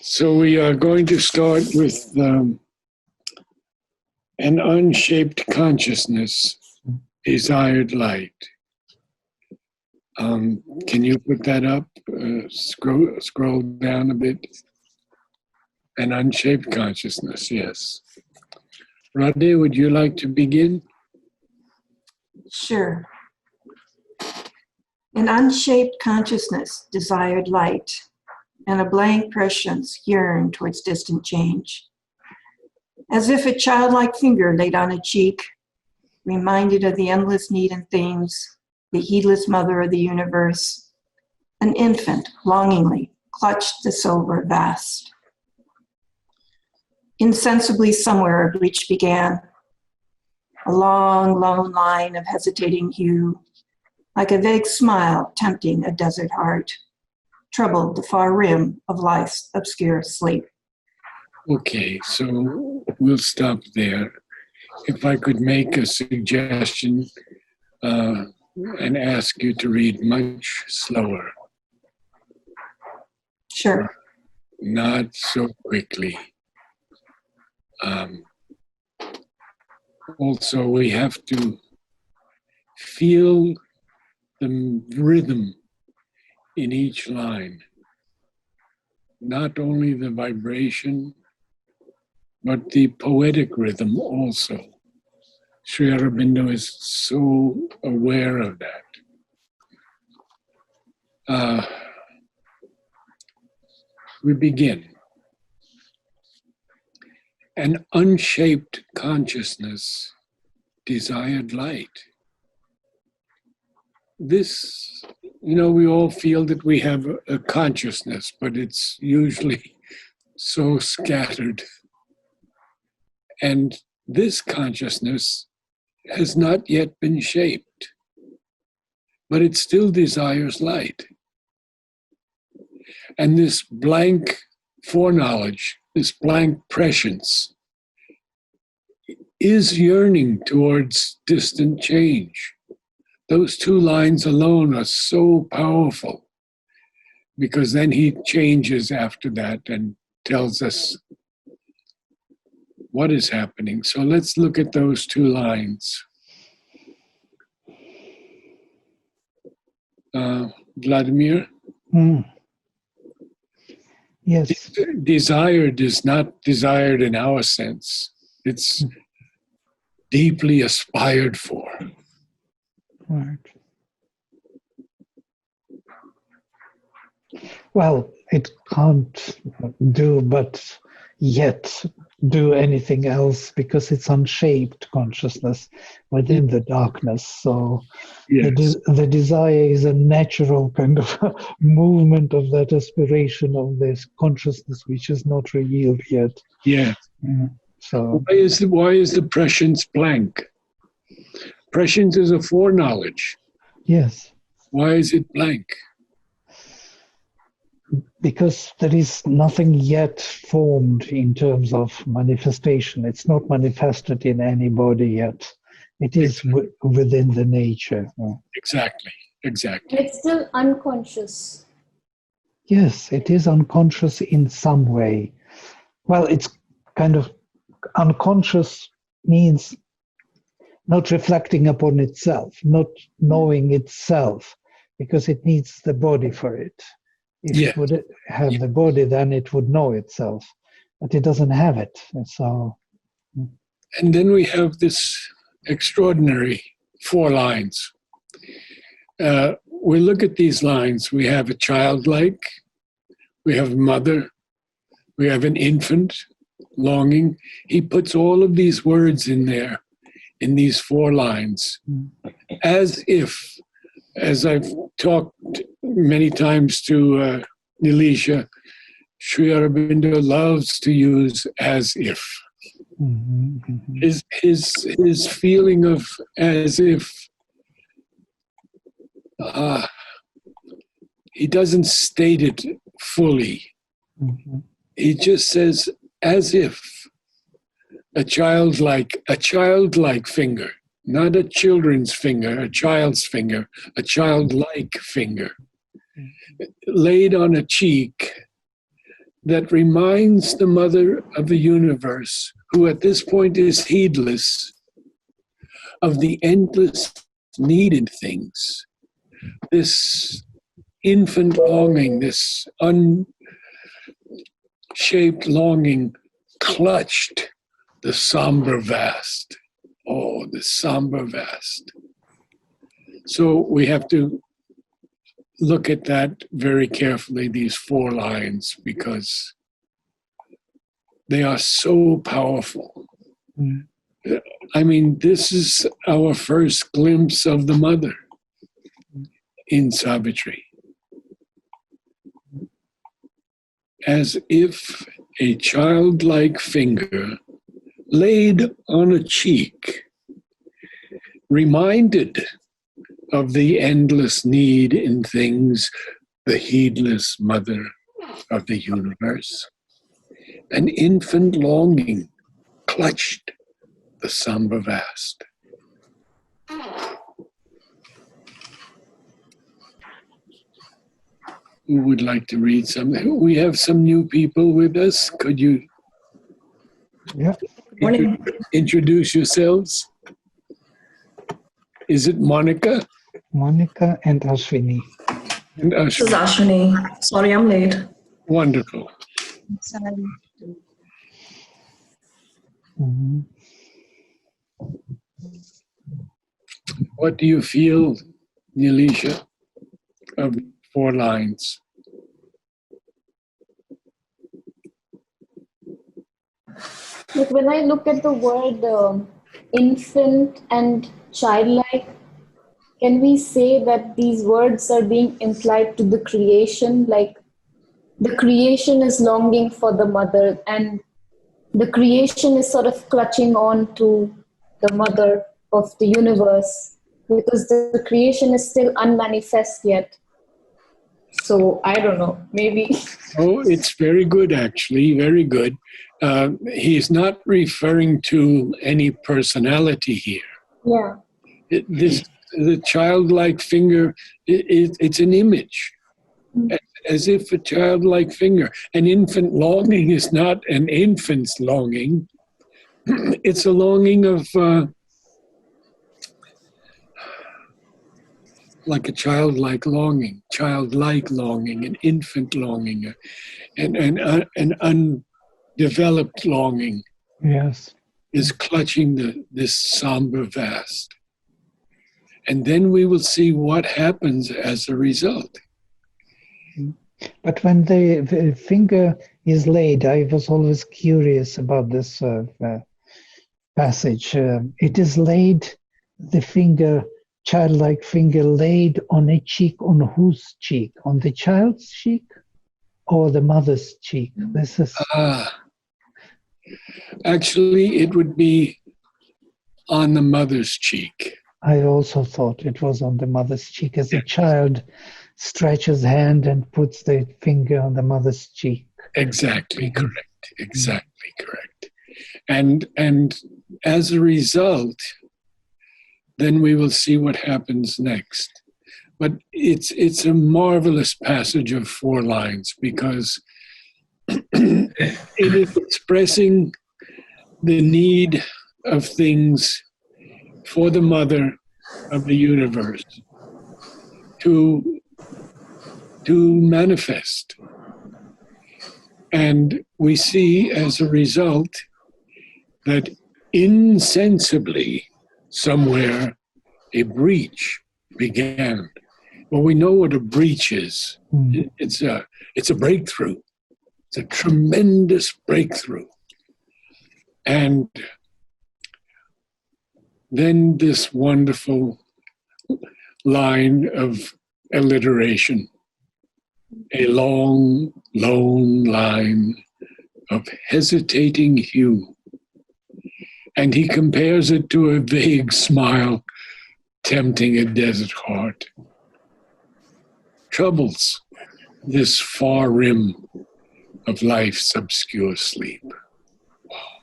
So we are going to start with an unshaped consciousness, desired light. Can you put that up? Scroll down a bit. An unshaped consciousness, yes. Radhe, would you like to begin? Sure. An unshaped consciousness desired light, and a blank prescience yearned towards distant change. As if a childlike finger laid on a cheek, reminded of the endless need in things, the heedless mother of the universe, an infant longingly clutched the silver vast. Insensibly somewhere a breach began, a long, lone line of hesitating hue, like a vague smile tempting a desert heart, troubled the far rim of life's obscure sleep. Okay, so we'll stop there. If I could make a suggestion and ask you to read much slower. Sure. Not so quickly. Also, we have to feel the rhythm in each line. Not only the vibration, but the poetic rhythm also. Sri Aurobindo is so aware of that. We begin. An unshaped consciousness desired light. This, we all feel that we have a consciousness, but it's usually so scattered. And this consciousness has not yet been shaped, but it still desires light. And this blank foreknowledge, this blank prescience, is yearning towards distant change. Those two lines alone are so powerful, because then he changes after that and tells us what is happening. So let's look at those two lines. Vladimir? Yes. Desired is not desired in our sense. It's deeply aspired for. Right. Well, it can't do but yet do anything else because it's unshaped consciousness within the darkness. So yes. The desire is a natural kind of movement of that aspiration of this consciousness which is not revealed yet. Yeah. So why is the prescience blank? Prescience is a foreknowledge. Yes. Why is it blank? Because there is nothing yet formed in terms of manifestation. It's not manifested in anybody yet. It is within the nature. Exactly. It's still unconscious. Yes, it is unconscious in some way. Well, it's kind of unconscious means not reflecting upon itself, not knowing itself, because it needs the body for it. If it would have the body, then it would know itself, but it doesn't have it. So, and then we have this extraordinary 4 lines. We look at these lines. We have a childlike, we have a mother, we have an infant longing. He puts all of these words in there, in these 4 lines, as if. As I've talked many times to Nilisha, Sri Aurobindo loves to use as if. His feeling of as if, he doesn't state it fully. He just says as if a childlike finger. Not a children's finger, a child's finger, a childlike finger, laid on a cheek, that reminds the mother of the universe, who at this point is heedless, of the endless need in things. This infant longing, this unshaped longing clutched the somber vast. Oh, the somber vast. So we have to look at that very carefully, these 4 lines, because they are so powerful. Mm. I mean, this is our first glimpse of the mother in Savitri. As if a childlike finger laid on a cheek, reminded of the endless need in things, the heedless mother of the universe. An infant longing clutched the somber vast. Who would like to read something? We have some new people with us. Could you introduce yourselves? Is it Monica? Monica and Ashwini. And This is Ashwini. Sorry, I'm late. Wonderful. Mhm. What do you feel, Nilisha, of 4 lines? Like when I look at the word infant and childlike, can we say that these words are being implied to the creation? Like the creation is longing for the mother, and the creation is sort of clutching on to the mother of the universe, because the creation is still unmanifest yet. So I don't know, maybe. Oh, it's very good, actually, very good. He's not referring to any personality here. Yeah. The childlike finger, it's an image, as if a childlike finger. An infant longing is not an infant's longing. It's a longing of, like a childlike longing, an infant longing, an undeveloped longing Yes. is clutching this somber vast. And then we will see what happens as a result. But when the finger is laid, I was always curious about this passage. It is laid, the finger, childlike finger laid on a cheek. On whose cheek? On the child's cheek or the mother's cheek? This is... Actually, it would be on the mother's cheek. I also thought it was on the mother's cheek, as a child stretches hand and puts the finger on the mother's cheek. Exactly correct. Exactly correct. And as a result, then we will see what happens next. But it's a marvelous passage of 4 lines, because it is expressing the need of things for the mother of the universe to manifest. And we see as a result that insensibly somewhere a breach began. Well, we know what a breach is. It's a breakthrough. It's a tremendous breakthrough. And then this wonderful line of alliteration, a long, lone line of hesitating hue. And he compares it to a vague smile tempting a desert heart. Troubles this far rim of life's obscure sleep. Wow.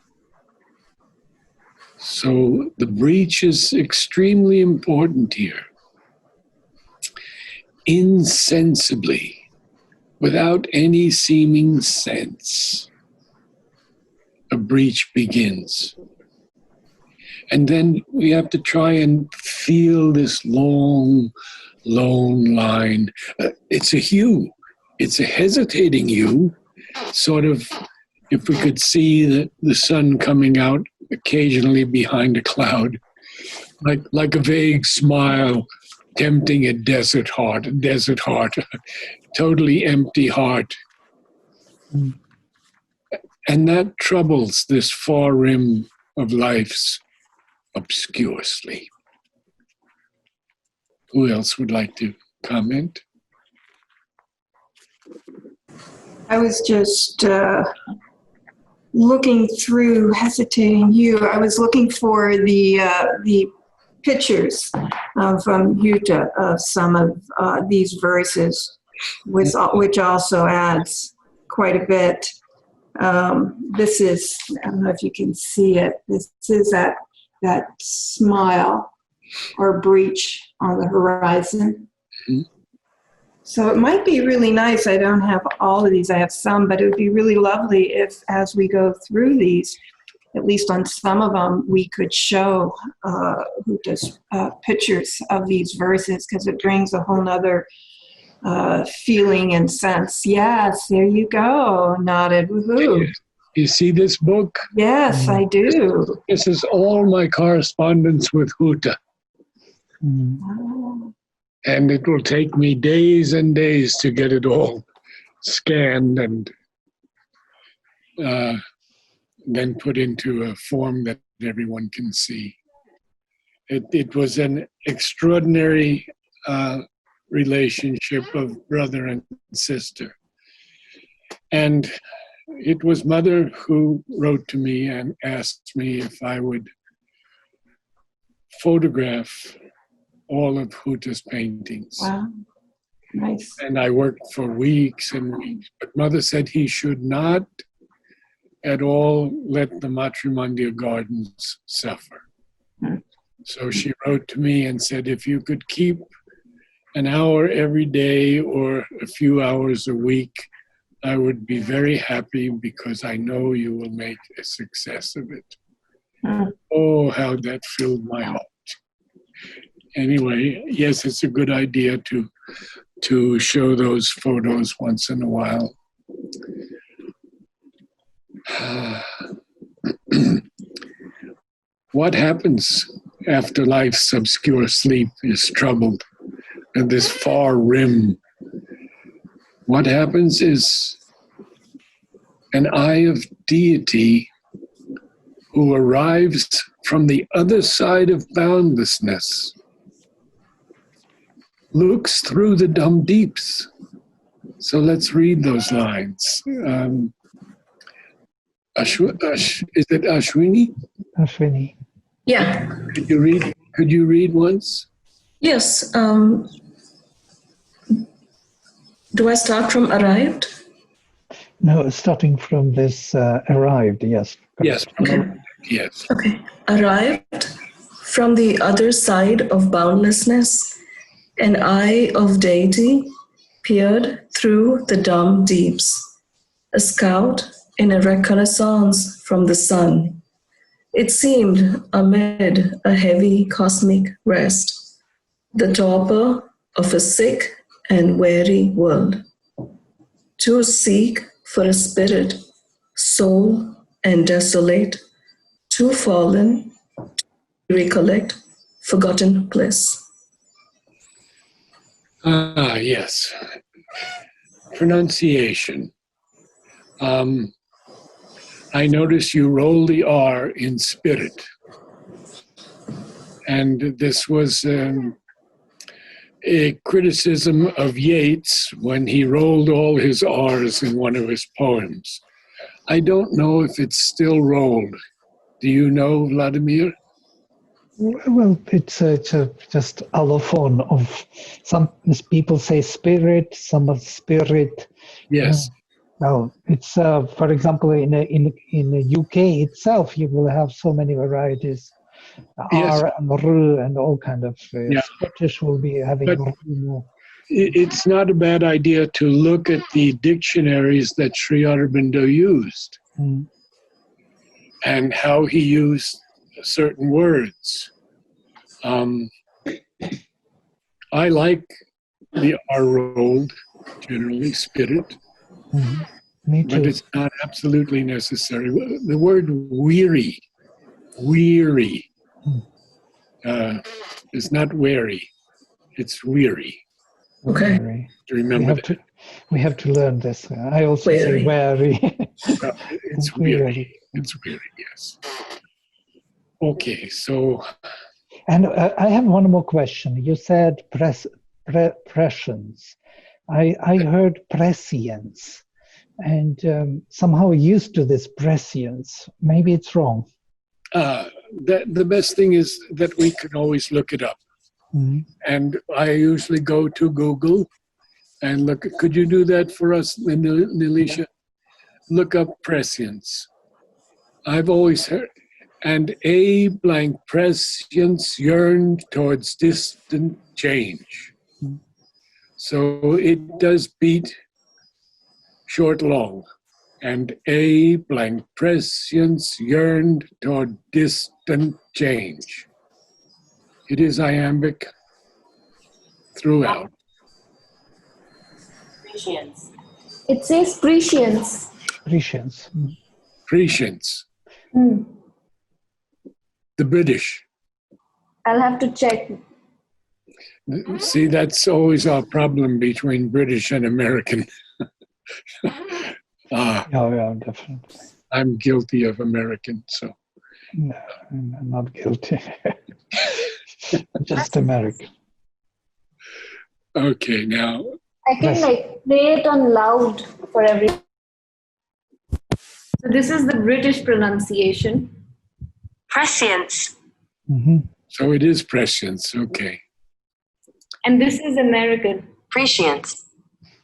So the breach is extremely important here. Insensibly, without any seeming sense, a breach begins. And then we have to try and feel this long, lone line. It's a hue. It's a hesitating hue, sort of, if we could see the sun coming out occasionally behind a cloud, like a vague smile tempting a desert heart, totally empty heart. Mm. And that troubles this far rim of life's obscure sleep. Who else would like to comment? I was just looking through, hesitating you. I was looking for the pictures from Jutta of some of these verses, which also adds quite a bit. This is, I don't know if you can see it, this is that smile or breach on the horizon. Mm-hmm. So it might be really nice. I don't have all of these, I have some, but it would be really lovely if, as we go through these, at least on some of them, we could show Jutta's pictures of these verses, because it brings a whole nother feeling and sense. Yes, there you go, Narad. Woohoo. You see this book? Yes, I do. This is all my correspondence with Jutta. Mm. Oh. And it will take me days and days to get it all scanned and then put into a form that everyone can see. It was an extraordinary relationship of brother and sister. And it was Mother who wrote to me and asked me if I would photograph all of Jutta's paintings. Wow, nice. And I worked for weeks and weeks. But Mother said he should not at all let the Matrimondia gardens suffer. So she wrote to me and said, if you could keep an hour every day or a few hours a week, I would be very happy, because I know you will make a success of it. Oh, how that filled my heart. Anyway, yes, it's a good idea to show those photos once in a while. What happens after life's obscure sleep is troubled at this far rim? What happens is an eye of deity who arrives from the other side of boundlessness, looks through the dumb deeps. So let's read those lines. Is it Ashwini? Ashwini. Yeah. Could you read once? Yes. Do I start from arrived? No, starting from this arrived, yes. Yes. Okay. Yes. Okay. Arrived from the other side of boundlessness, an eye of deity peered through the dumb deeps, a scout in a reconnaissance from the sun. It seemed amid a heavy cosmic rest, the torpor of a sick and weary world, to seek for a spirit, soul, and desolate, too fallen to recollect forgotten bliss. Ah, yes. Pronunciation. I notice you roll the R in spirit. And this was a criticism of Yeats when he rolled all his R's in one of his poems. I don't know if it's still rolled. Do you know, Vladimir? Well, it's just allophone of some people say spirit, some of spirit. Yes. Well, it's for example in the UK itself, you will have so many varieties, Yes. R and R and all kind of. Yeah. Scottish will be having But- more. it's not a bad idea to look at the dictionaries that Sri Aurobindo used and how he used certain words. I like the R rolled, generally, spirit, Me too. but it's not absolutely necessary. The word weary is not weary, it's weary. Okay. Wary. Do you remember We have to learn this. I also say wary. that? It's weary. It's weary, yes. Okay, so And I have one more question. You said prescience. I heard prescience, and somehow used to this prescience. Maybe it's wrong. the best thing is that we can always look it up. And I usually go to Google and look. Could you do that for us, Nilisha? Look up prescience. I've always heard, and a blank prescience yearned towards distant change. So it does beat short long. And a blank prescience yearned toward distant change. It is iambic throughout. Prescience. It says prescience. Prescience. Prescience. The British. I'll have to check. See, that's always our problem between British and American. Yeah, definitely. I'm guilty of American, so. No, I'm not guilty. Just American. Okay, now. I can play it on loud for everyone. So this is the British pronunciation. Prescience. So it is prescience, okay. And this is American. Prescience.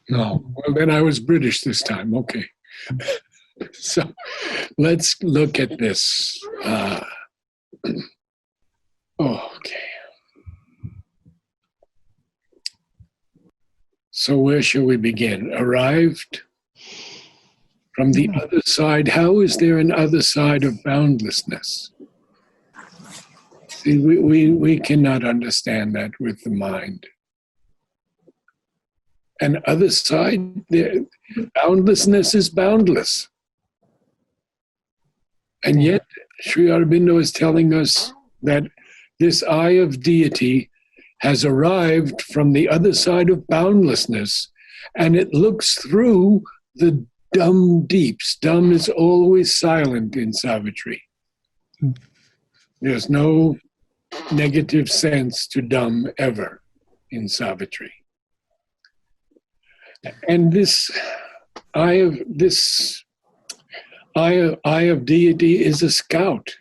No, well then I was British this time, okay. So let's look at this. Okay. So where shall we begin? Arrived from the other side. How is there an other side of boundlessness? See, we cannot understand that with the mind. An other side, boundlessness is boundless. And yet, Sri Aurobindo is telling us that this eye of deity has arrived from the other side of boundlessness, and it looks through the dumb deeps. Dumb is always silent in Savitri. There's no negative sense to dumb ever in Savitri. And this eye of deity is a scout.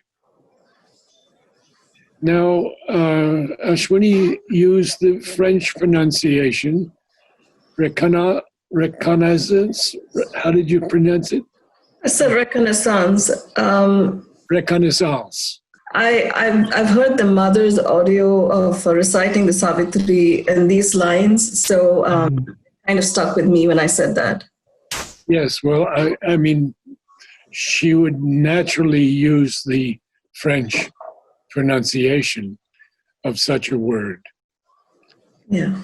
Now, Ashwini used the French pronunciation, reconnaissance. How did you pronounce it? I said reconnaissance. Reconnaissance. I've heard the mother's audio of reciting the Savitri in these lines, so kind of stuck with me when I said that. Yes, well, I mean, she would naturally use the French pronunciation of such a word. Yeah.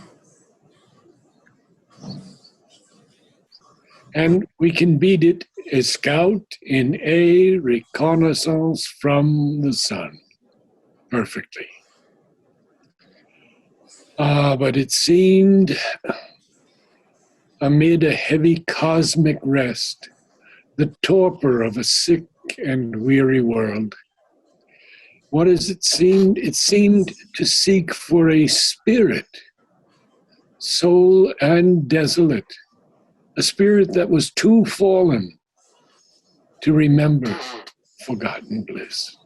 And we can beat it, a scout in a reconnaissance from the sun. Perfectly. But it seemed amid a heavy cosmic rest, the torpor of a sick and weary world. What does it seem? It seemed to seek for a spirit, soul and desolate, a spirit that was too fallen to remember forgotten bliss.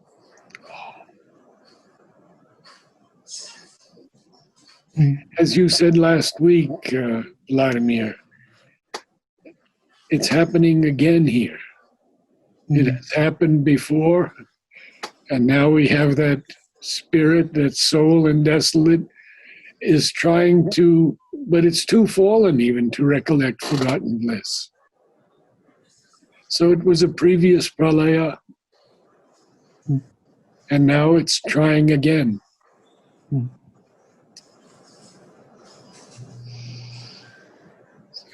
As you said last week, Vladimir, it's happening again here. It has happened before, and now we have that spirit, that soul and desolate is trying to but it's too fallen even to recollect forgotten bliss. So it was a previous pralaya, and now it's trying again.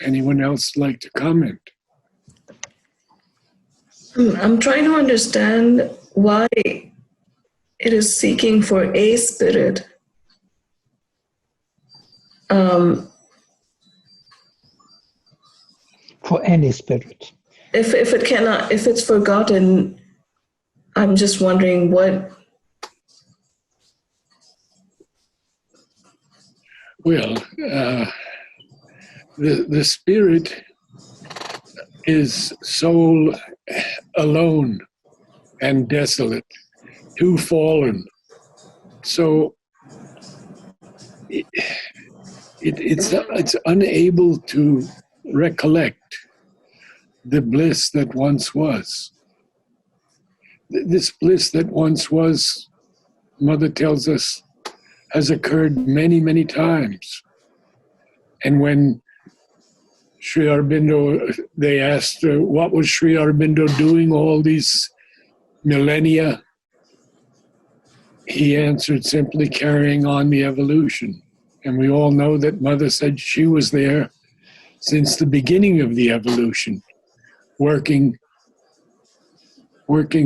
Anyone else like to comment? I'm trying to understand why it is seeking for a spirit. For any spirit. If it cannot, if it's forgotten, I'm just wondering what. Well, the spirit is soul alone and desolate, too fallen. So it's unable to recollect the bliss that once was. This bliss that once was, Mother tells us, has occurred many, many times. And when Sri Aurobindo, they asked, what was Sri Aurobindo doing all these millennia? He answered, simply carrying on the evolution. And we all know that Mother said she was there since the beginning of the evolution, working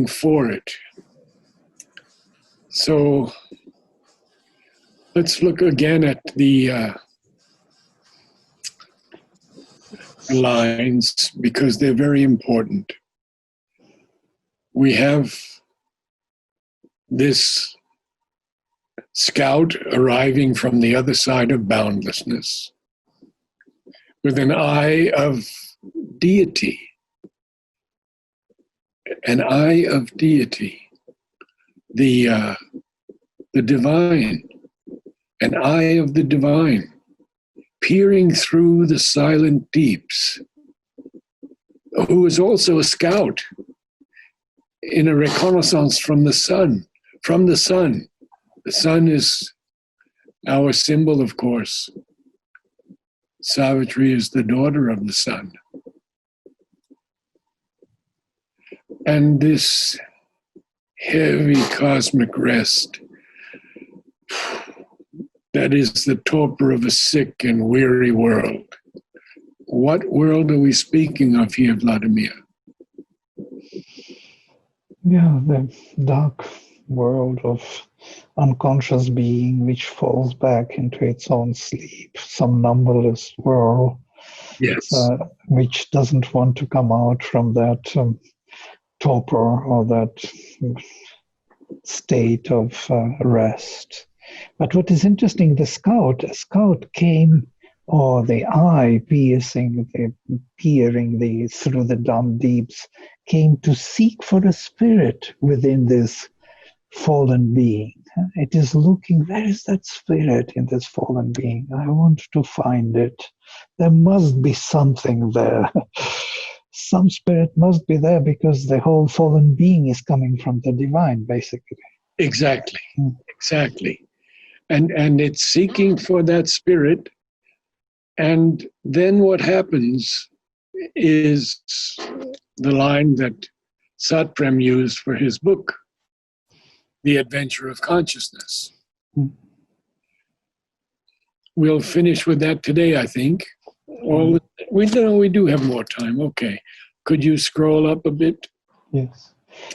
for it. So let's look again at the lines, because they're very important. We have this scout arriving from the other side of boundlessness with an eye of deity. An eye of deity. The divine. An eye of the divine. Peering through the silent deeps, who is also a scout in a reconnaissance from the sun. From the sun. The sun is our symbol, of course. Savitri is the daughter of the sun. And this heavy cosmic rest, that is the torpor of a sick and weary world. What world are we speaking of here, Vladimir? Yeah, the dark world of unconscious being which falls back into its own sleep, some numberless whirl, Yes. which doesn't want to come out from that torpor or that state of rest. But what is interesting, a scout came, or the eye peering through the dumb deeps, came to seek for a spirit within this fallen being. It is looking, where is that spirit in this fallen being? I want to find it. There must be something there. Some spirit must be there, because the whole fallen being is coming from the divine, basically. Exactly. Exactly. And it's seeking for that spirit. And then what happens is the line that Satprem used for his book, The Adventure of Consciousness. We'll finish with that today, I think. We do have more time. Okay. Could you scroll up a bit? Yes.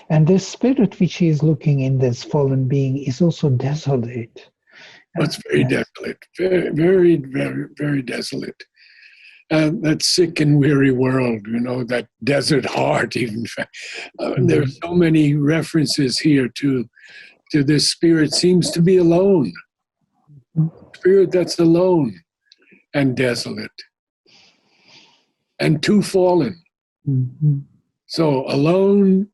And this spirit which he is looking in, this fallen being, is also desolate. That's very desolate. Very, very, very, very desolate. That sick and weary world, that desert heart even. There are so many references here to this spirit seems to be alone. Spirit that's alone and desolate. And too fallen. Mm-hmm. So alone,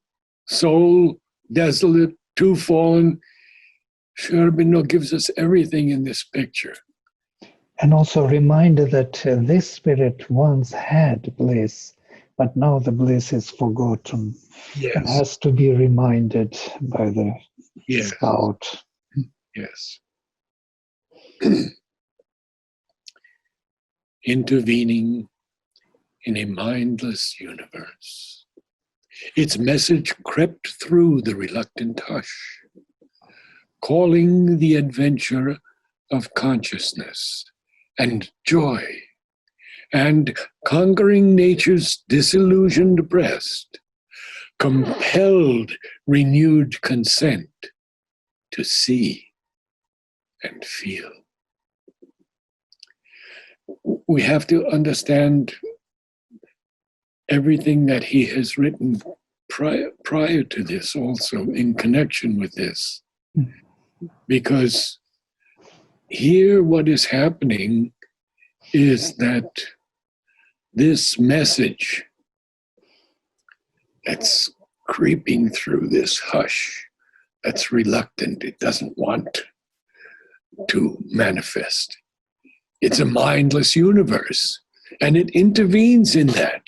soul, desolate, too fallen. Sri Aurobindo gives us everything in this picture. And also a reminder that this spirit once had bliss, but now the bliss is forgotten. Yes. It has to be reminded by the scout. Yes. intervening in a mindless universe. Its message crept through the reluctant hush, calling the adventure of consciousness and joy, and conquering nature's disillusioned breast, compelled renewed consent to see and feel. We have to understand everything that he has written prior to this also in connection with this. Because here what is happening is that this message that's creeping through this hush, that's reluctant, it doesn't want to manifest. It's a mindless universe, and it intervenes in that.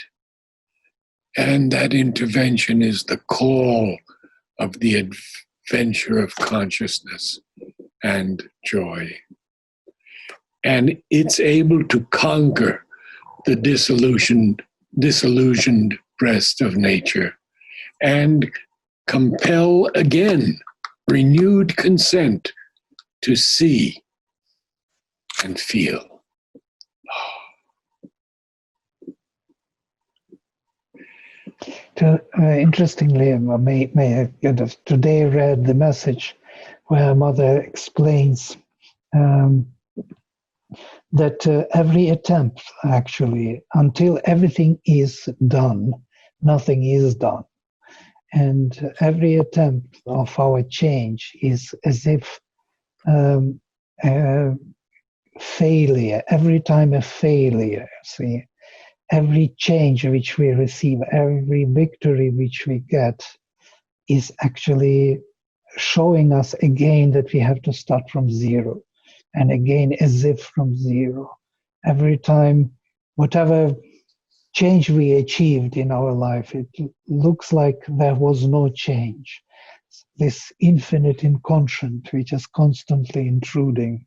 And that intervention is the call of the adventure of consciousness and joy. And it's able to conquer the disillusioned breast of nature and compel again renewed consent to see and feel. Interestingly, may I today read the message where Mother explains that every attempt, actually, until everything is done, nothing is done. And every attempt of our change is as if failure, every time a failure, see. Every change which we receive, every victory which we get is actually showing us again that we have to start from zero. And again, as if from zero. Every time, whatever change we achieved in our life, it looks like there was no change. This infinite inconscient, which is constantly intruding,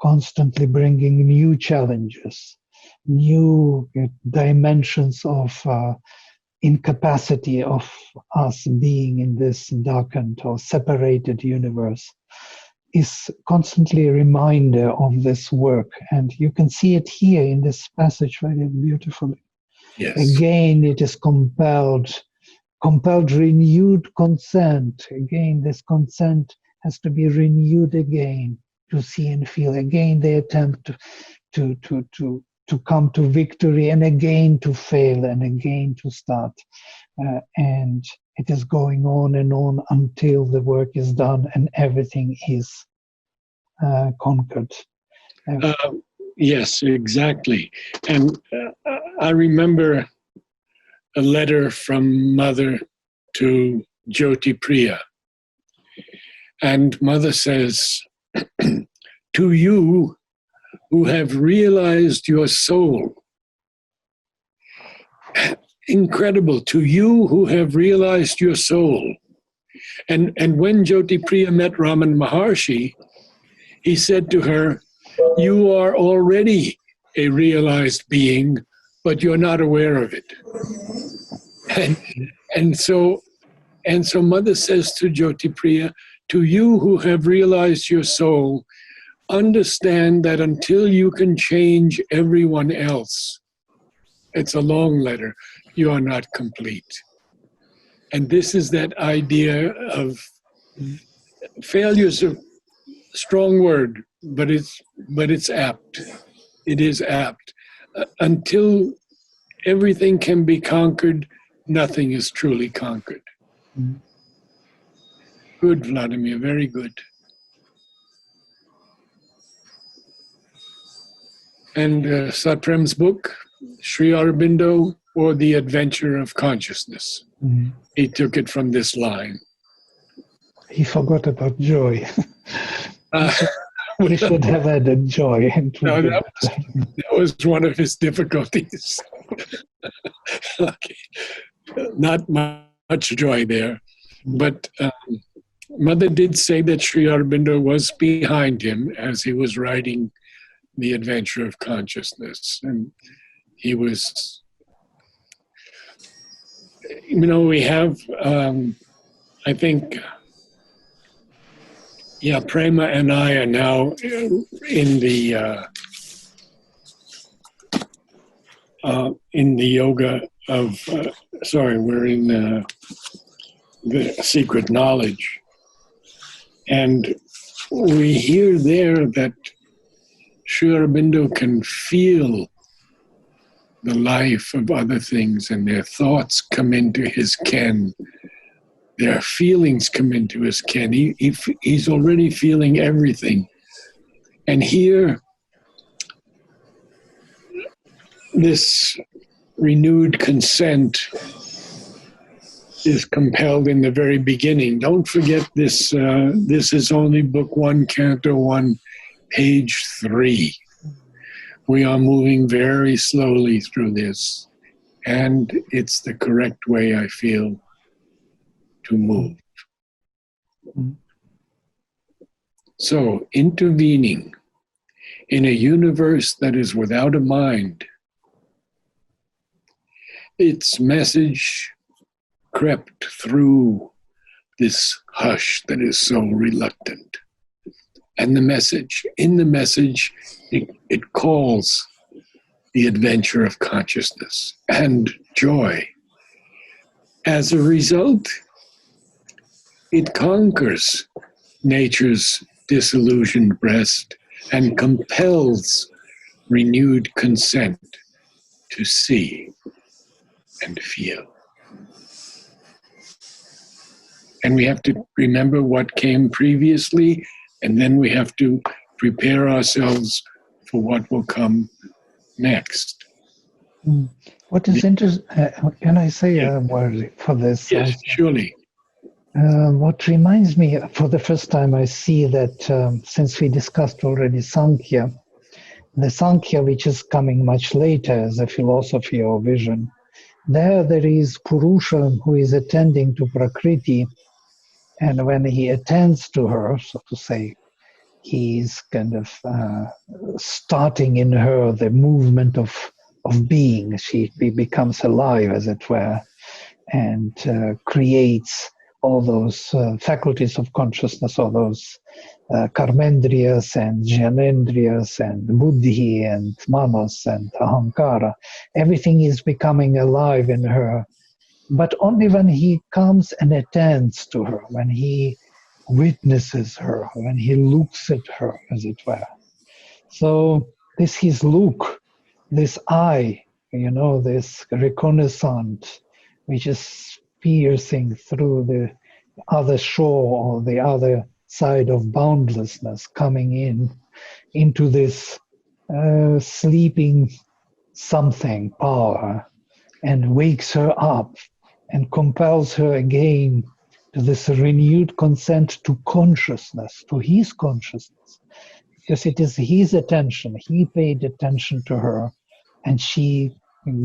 constantly bringing new challenges, new dimensions of incapacity of us being in this darkened or separated universe, is constantly a reminder of this work. And you can see it here in this passage very beautifully. Yes. Again, it is compelled renewed consent. Again, this consent has to be renewed again to see and feel. Again, they attempt to come to victory, and again to fail, and again to start. And it is going on and on until the work is done and everything is conquered. Yes, exactly. And I remember a letter from Mother to Jyoti Priya. And Mother says, to you who have realized your soul. Incredible, to you who have realized your soul. And when Jyoti Priya met Raman Maharshi, he said to her, you are already a realized being, but you're not aware of it. And so Mother says to Jyoti Priya, to you who have realized your soul, understand that until you can change everyone else, it's a long letter, you are not complete. And this is that idea of failure's a strong word, but it's apt. It is apt. Until everything can be conquered, nothing is truly conquered. Mm-hmm. Good, Vladimir, very good. And Satprem's book, Sri Aurobindo, or The Adventure of Consciousness. Mm-hmm. He took it from this line. He forgot about joy. We should have added joy. No, that was one of his difficulties. Okay. Not much joy there. But Mother did say that Sri Aurobindo was behind him as he was writing the adventure of consciousness. And he was, we have, I think, Prema and I are now in the yoga of, we're in the secret knowledge. And we hear there that Sri Aurobindo can feel the life of other things, and their thoughts come into his ken. Their feelings come into his ken. He's already feeling everything. And here, this renewed consent is compelled in the very beginning. Don't forget this. This is only Book 1, Canto 1, page 3. We are moving very slowly through this, and it's the correct way, I feel, to move. So, intervening in a universe that is without a mind, its message crept through this hush that is so reluctant. And in the message, it calls the adventure of consciousness and joy. As a result, it conquers nature's disillusioned breast and compels renewed consent to see and feel. And we have to remember what came previously, and then we have to prepare ourselves for what will come next. What is interesting, can I say a word for this? Yes, surely. What reminds me, for the first time I see that since we discussed already Sankhya, the Sankhya which is coming much later as a philosophy or vision, there is Purusha who is attending to Prakriti, and when he attends to her, so to say, he's kind of starting in her the movement of being. She becomes alive, as it were, and creates all those faculties of consciousness, all those karmendriyas and jnanendriyas and buddhi and manas and ahankara. Everything is becoming alive in her, but only when he comes and attends to her, when he witnesses her, when he looks at her, as it were. So this his look, this eye, this reconnaissance, which is piercing through the other shore or the other side of boundlessness, coming into this sleeping something power, and wakes her up and compels her again to this renewed consent to consciousness, to his consciousness, because it is his attention. He paid attention to her, and she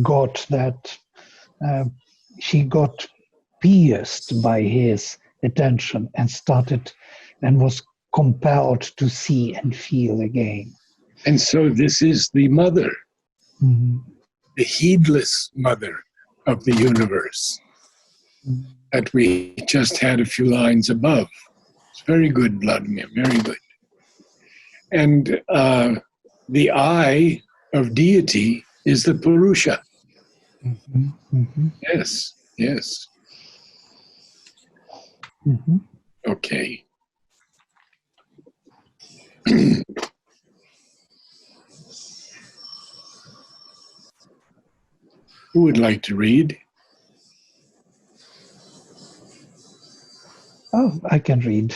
got that. She got pierced by his attention and was compelled to see and feel again. And so this is the mother, the heedless mother of the universe that we just had a few lines above. It's very good, Vladimir, very good. And the eye of deity is the Purusha. Yes, yes. Okay. Who would like to read? Oh, I can read.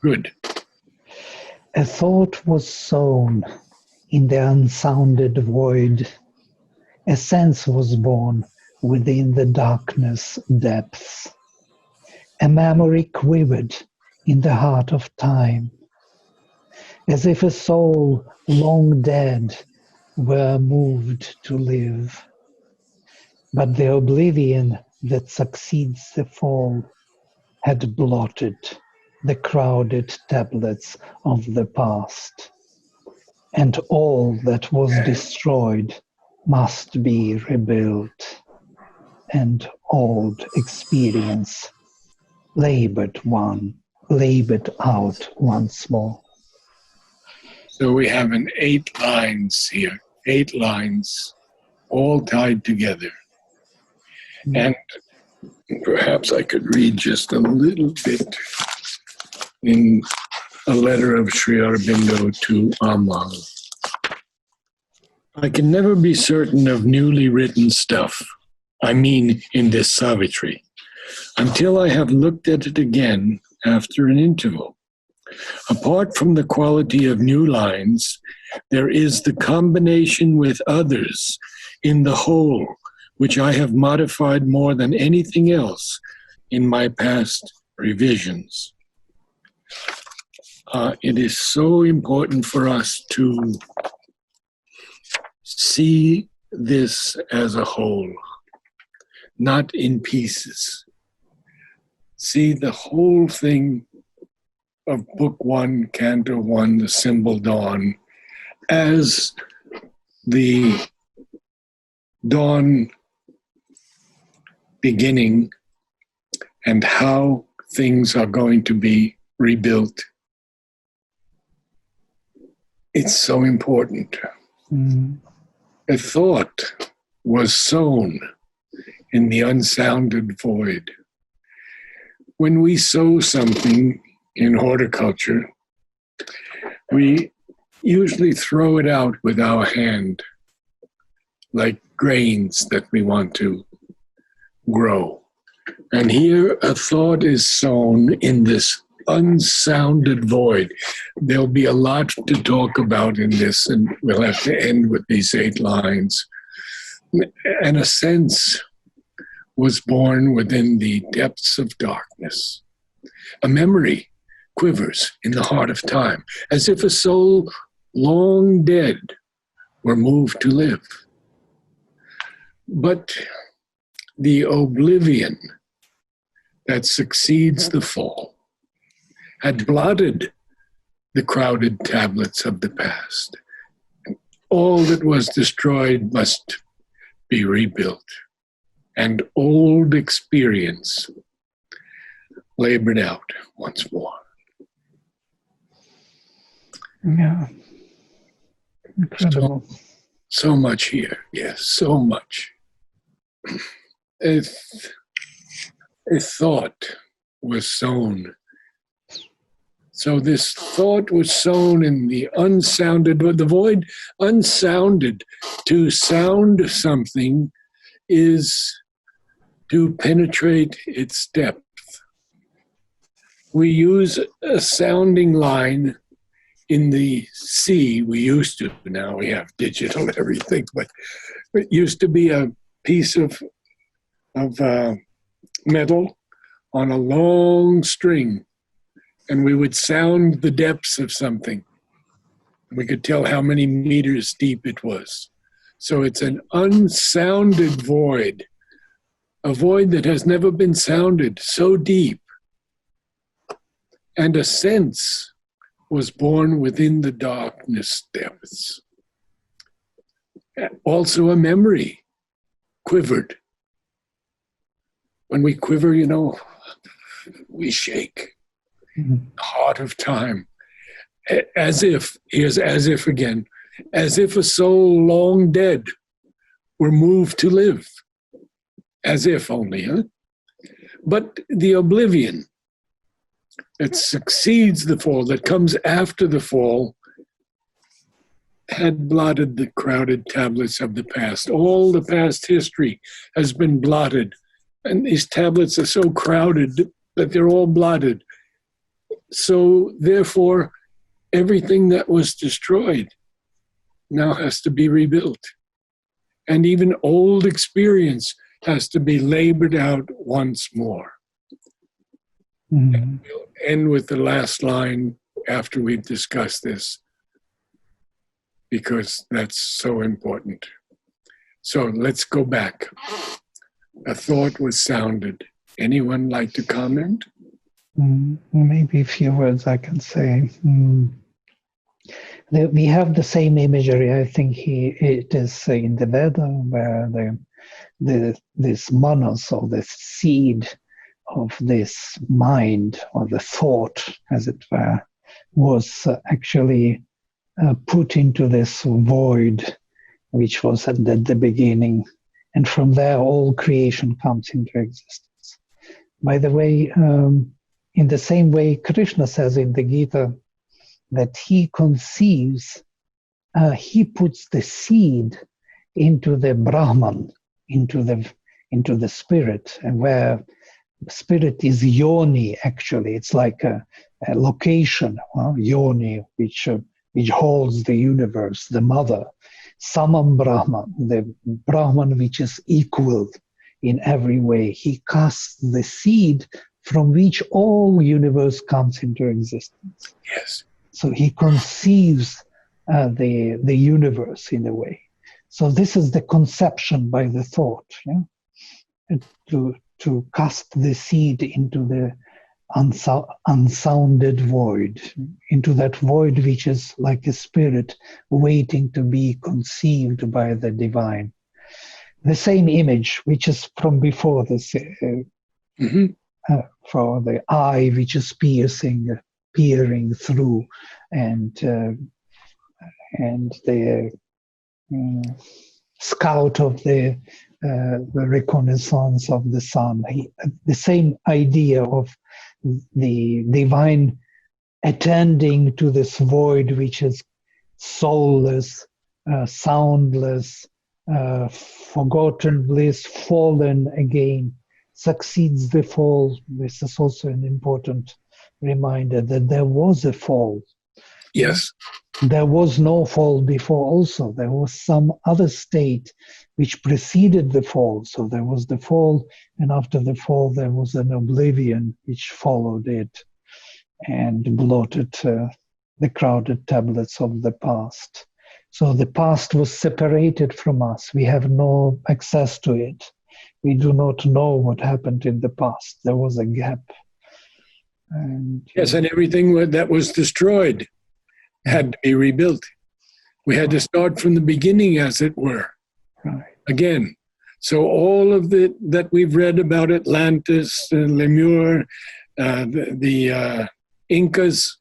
Good. A thought was sown in the unsounded void. A sense was born within the darkness depths. A memory quivered in the heart of time, as if a soul long dead were moved to live. But the oblivion that succeeds the fall had blotted the crowded tablets of the past. and all that was destroyed must be rebuilt, and old experience labored out once more. So we have 8 lines here, 8 lines, all tied together. And perhaps I could read just a little bit in a letter of Sri Aurobindo to Amal. I can never be certain of newly written stuff, I mean in this Savitri, until I have looked at it again after an interval. Apart from the quality of new lines, there is the combination with others in the whole, which I have modified more than anything else in my past revisions. It is so important for us to see this as a whole, not in pieces. See the whole thing of Book 1, Canto 1, the symbol dawn, as the dawn beginning and how things are going to be rebuilt. It's so important. A thought was sown in the unsounded void. When we sow something in horticulture, we usually throw it out with our hand, like grains that we want to grow. And here a thought is sown in this unsounded void. There'll be a lot to talk about in this, and we'll have to end with these 8 lines. And a sense was born within the depths of darkness. A memory quivers in the heart of time, as if a soul long dead were moved to live. But the oblivion that succeeds the fall had blotted the crowded tablets of the past. All that was destroyed must be rebuilt, and old experience labored out once more. Yeah. Incredible. So much here, yes, so much. A thought was sown. So this thought was sown in the unsounded, the void unsounded. To sound something is to penetrate its depth. We use a sounding line in the sea. We used to, now we have digital everything, but it used to be a piece of metal on a long string, and we would sound the depths of something. We could tell how many meters deep it was. So it's an unsounded void, a void that has never been sounded, so deep. And a sense was born within the darkness depths. Also a memory quivered. When we quiver, we shake. The heart of time. As if again, as if a soul long dead were moved to live. As if only, huh? But the oblivion that succeeds the fall, that comes after the fall, had blotted the crowded tablets of the past. All the past history has been blotted. And these tablets are so crowded that they're all blotted. So therefore, everything that was destroyed now has to be rebuilt. And even old experience has to be labored out once more. And we'll end with the last line after we've discussed this, because that's so important. So let's go back. A thought was sounded. Anyone like to comment? Maybe a few words I can say. We have the same imagery. I think it is in the Veda where this manas, or the seed of this mind, or the thought, as it were, was actually put into this void, which was at the beginning, and from there all creation comes into existence. By the way, in the same way, Krishna says in the Gita that he conceives, he puts the seed into the Brahman, into the spirit, and where spirit is yoni. Actually, it's like a location, yoni, which holds the universe, the mother. Samam Brahman, the Brahman which is equal in every way. He casts the seed from which all universe comes into existence. Yes. So he conceives the universe in a way. So this is the conception by the thought, yeah? And to cast the seed into the unsounded void, into that void which is like a spirit waiting to be conceived by the divine. The same image which is from before this, for the eye which is peering through, and the scout of the reconnaissance of the sun. The same idea of the divine attending to this void which is soulless, soundless, forgotten bliss, fallen again, succeeds the fall. This is also an important reminder that there was a fall. Yes. There was no fall before also. There was some other state which preceded the fall. So there was the fall, and after the fall there was an oblivion which followed it and blotted the crowded tablets of the past. So the past was separated from us. We have no access to it. We do not know what happened in the past. There was a gap. And yes, and everything that was destroyed had to be rebuilt. We had to start from the beginning, as it were, again. So all of that we've read about Atlantis, Lemur, the Incas,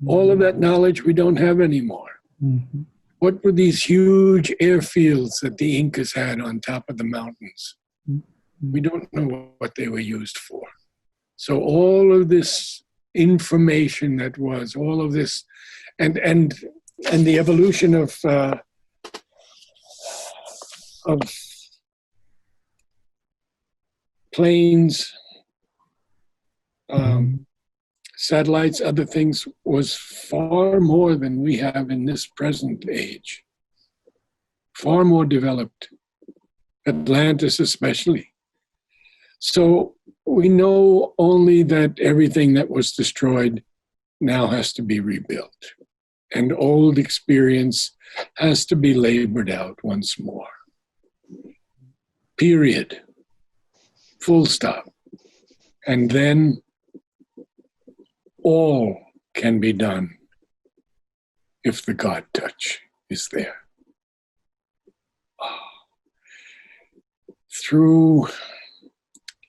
all of that knowledge we don't have anymore. Mm-hmm. What were these huge airfields that the Incas had on top of the mountains? Mm-hmm. We don't know what they were used for. So all of this information that was, all of this, and the evolution of planes, satellites, other things, was far more than we have in this present age. Far more developed. Atlantis especially. So we know only that everything that was destroyed now has to be rebuilt. And old experience has to be labored out once more. Period. Full stop. And then all can be done if the God touch is there. Through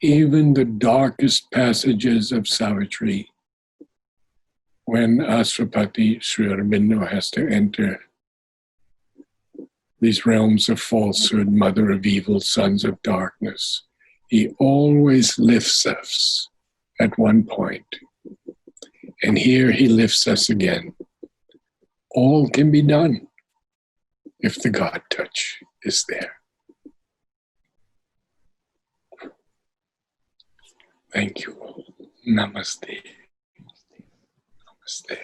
even the darkest passages of Savitri, when Ashwapati Sri Aurobindo has to enter these realms of falsehood, mother of evil, sons of darkness, he always lifts us at one point. And here he lifts us again. All can be done if the God touch is there. Thank you all. Namaste. Namaste.